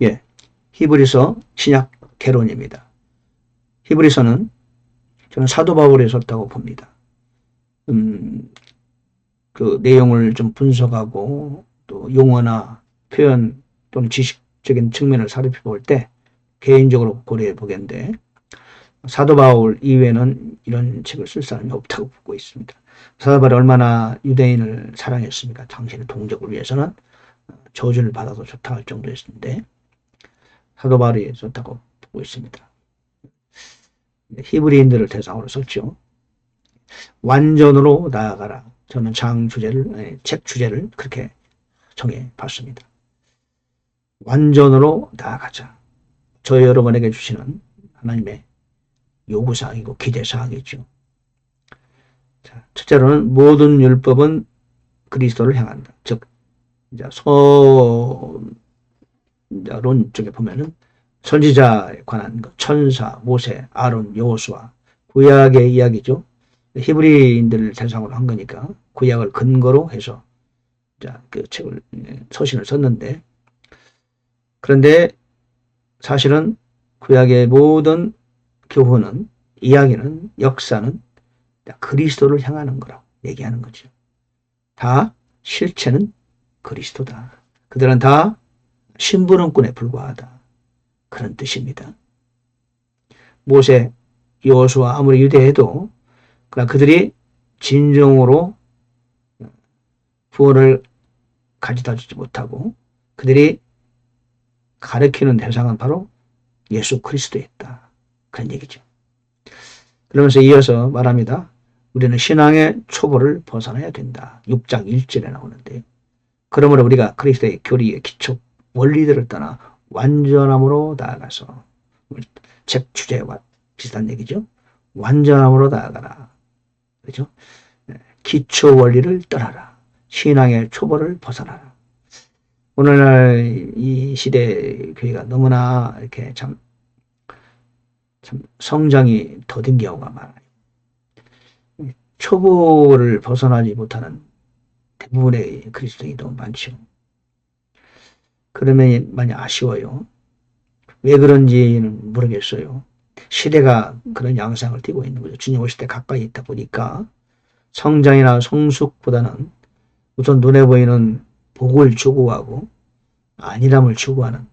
예, 히브리서 신약 개론입니다. 히브리서는 저는 사도 바울이 썼다고 봅니다. 그 내용을 좀 분석하고 또 용어나 표현 또는 지식적인 측면을 살펴볼 때 개인적으로 고려해 보겠는데 사도 바울 이외에는 이런 책을 쓸 사람이 없다고 보고 있습니다. 사도 바울이 얼마나 유대인을 사랑했습니까? 당신의 동족을 위해서는 저주를 받아도 좋다 할 정도였는데 사도 바울이 썼다고 보고 있습니다. 히브리인들을 대상으로 썼죠. 완전으로 나아가라. 저는 책 주제를 그렇게 정해 봤습니다. 완전으로 나아가자. 저 여러분에게 주시는 하나님의 요구사항이고 기대사항이죠. 자, 첫째로는 모든 율법은 그리스도를 향한다. 즉, 소론 쪽에 보면은 선지자에 관한 것, 천사, 모세, 아론, 여호수아, 구약의 이야기죠. 히브리인들을 대상으로 한 거니까 구약을 근거로 해서 그 책을 서신을 썼는데 그런데 사실은 구약의 모든 교훈은 이야기는 역사는 그리스도를 향하는 거라고 얘기하는 거죠. 다 실체는 그리스도다. 그들은 다 심부름꾼에 불과하다. 그런 뜻입니다. 모세, 여호수아 아무리 유대해도 그러나 그들이 진정으로 구원을 가져다 주지 못하고 그들이 가르치는 대상은 바로 예수 그리스도였다. 그런 얘기죠. 그러면서 이어서 말합니다. 우리는 신앙의 초보를 벗어나야 된다. 6장 1절에 나오는데요. 그러므로 우리가 그리스도의 교리의 기초 원리들을 떠나 완전함으로 나아가서 책 주제와 비슷한 얘기죠. 완전함으로 나아가라. 그렇죠? 기초 원리를 떠나라. 신앙의 초보를 벗어나라. 오늘날 이 시대 교회가 너무나 이렇게 참 성장이 더딘 경우가 많아요. 초보를 벗어나지 못하는 대부분의 그리스도인이 너무 많죠. 그러면 많이 아쉬워요. 왜 그런지는 모르겠어요. 시대가 그런 양상을 띠고 있는 거죠. 주님 오실 때 가까이 있다 보니까 성장이나 성숙보다는 우선 눈에 보이는 복을 추구하고 안일함을 추구하는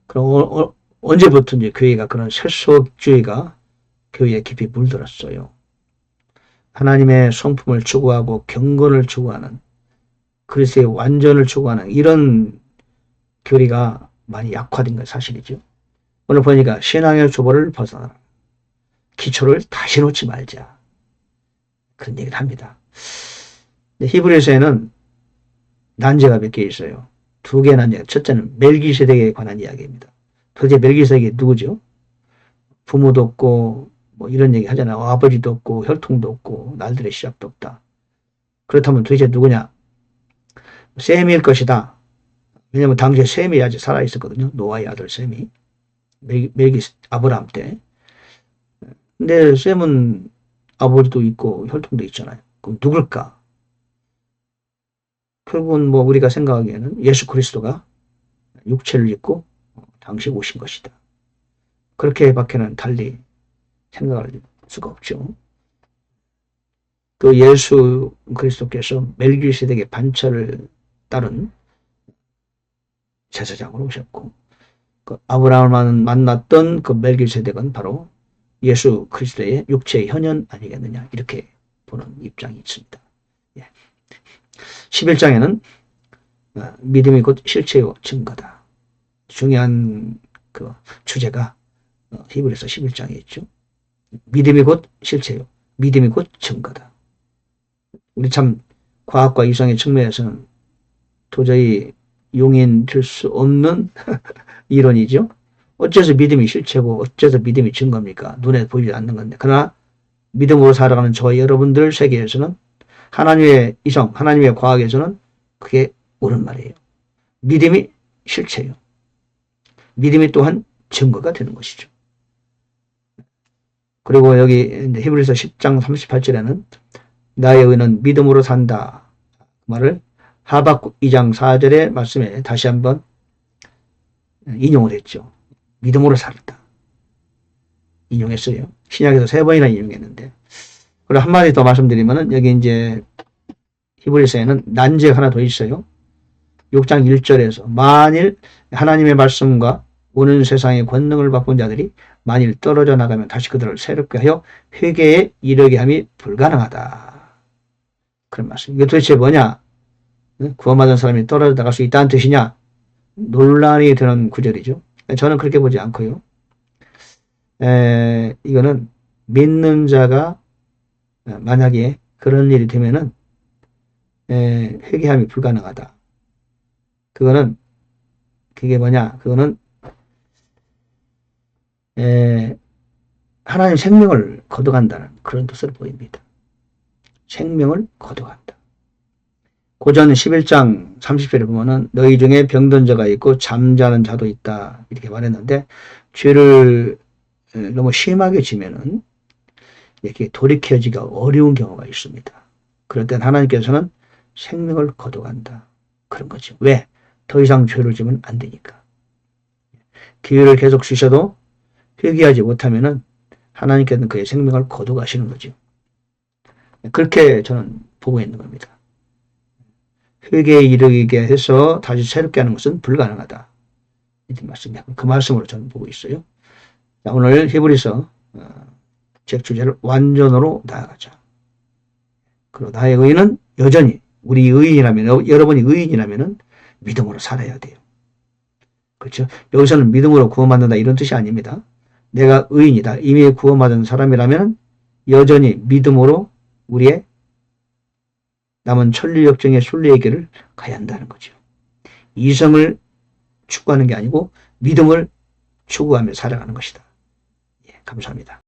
그런 언제부터 이제 교회가 그런 세속주의가 교회에 깊이 물들었어요. 하나님의 성품을 추구하고 경건을 추구하는 그리스도의 완전을 추구하는 이런 교리가 많이 약화된 건 사실이죠. 오늘 보니까 신앙의 초보를 벗어나라. 기초를 다시 놓지 말자. 그런 얘기를 합니다. 히브리서에는 난제가 몇 개 있어요. 2개의 난제가. 첫째는 멜기세덱에 관한 이야기입니다. 도대체 멜기세덱이 누구죠? 부모도 없고 뭐 이런 얘기 하잖아요. 아버지도 없고 혈통도 없고 날들의 시작도 없다. 그렇다면 도대체 누구냐? 셈일 것이다. 왜냐하면 당시에 셈이 아직 살아있었거든요. 노아의 아들 셈이. 아브라함 때. 근데 셈은 아버지도 있고 혈통도 있잖아요. 그럼 누굴까? 결국은 뭐 우리가 생각하기에는 예수 그리스도가 육체를 입고 당시 오신 것이다. 그렇게밖에는 달리 생각할 수가 없죠. 그 예수 그리스도께서 멜기세덱의 반차를 따른 제사장으로 오셨고 그 아브라함을 만났던 그 멜기세덱은 바로 예수 그리스도의 육체의 현현 아니겠느냐 이렇게 보는 입장이 있습니다. 11장에는 믿음이 곧 실체요 증거다. 중요한 그 주제가 히브리서 11장에 있죠. 믿음이 곧 실체요. 믿음이 곧 증거다. 우리 참 과학과 이성의 측면에서는 도저히 용인될 수 없는 이론이죠. 어째서 믿음이 실체고 어째서 믿음이 증거입니까? 눈에 보이지 않는 건데. 그러나 믿음으로 살아가는 저와 여러분들 세계에서는 하나님의 이성, 하나님의 과학에서는 그게 옳은 말이에요. 믿음이 실체요. 믿음이 또한 증거가 되는 것이죠. 그리고 여기 히브리서 10장 38절에는 나의 의는 믿음으로 산다. 그 말을 하박국 2장 4절의 말씀에 다시 한번 인용을 했죠. 믿음으로 살았다. 인용했어요. 신약에서 3번이나 인용했는데. 그리고 한마디 더 말씀드리면은, 여기 이제 히브리서에는 난제가 하나 더 있어요. 6장 1절에서 만일 하나님의 말씀과 오는 세상의 권능을 바꾼 자들이 만일 떨어져 나가면 다시 그들을 새롭게 하여 회개에 이르게 함이 불가능하다. 그런 말씀. 이게 도대체 뭐냐? 구원받은 사람이 떨어져 나갈 수 있다는 뜻이냐? 논란이 되는 구절이죠. 저는 그렇게 보지 않고요. 이거는 믿는 자가 만약에 그런 일이 되면은 회개함이 불가능하다. 그게 뭐냐? 그거는 하나님 생명을 거둬간다는 그런 뜻으로 보입니다. 생명을 거둬간다. 고전 11장 30절에 보면은 너희 중에 병든 자가 있고 잠자는 자도 있다. 이렇게 말했는데 죄를 너무 심하게 지면은 이렇게 돌이켜지기가 어려운 경우가 있습니다. 그럴 땐 하나님께서는 생명을 거둬간다. 그런 거죠. 왜? 더 이상 죄를 지면 안 되니까. 기회를 계속 주셔도 회개하지 못하면은 하나님께서는 그의 생명을 거둬가시는 거죠. 그렇게 저는 보고 있는 겁니다. 회개에 이르게 해서 다시 새롭게 하는 것은 불가능하다. 이런 말씀이고 그 말씀으로 저는 보고 있어요. 자, 오늘 히브리서 제 주제를 완전으로 나아가자. 그리고 나의 의인은 여전히 우리 의인이라면 여러분이 의인이라면은 믿음으로 살아야 돼요. 그렇죠? 여기서는 믿음으로 구원받는다 이런 뜻이 아닙니다. 내가 의인이다. 이미 구원받은 사람이라면 여전히 믿음으로 우리의 남은 천리역정의 순례의 길을 가야 한다는 거죠. 이성을 추구하는 게 아니고 믿음을 추구하며 살아가는 것이다. 예, 감사합니다.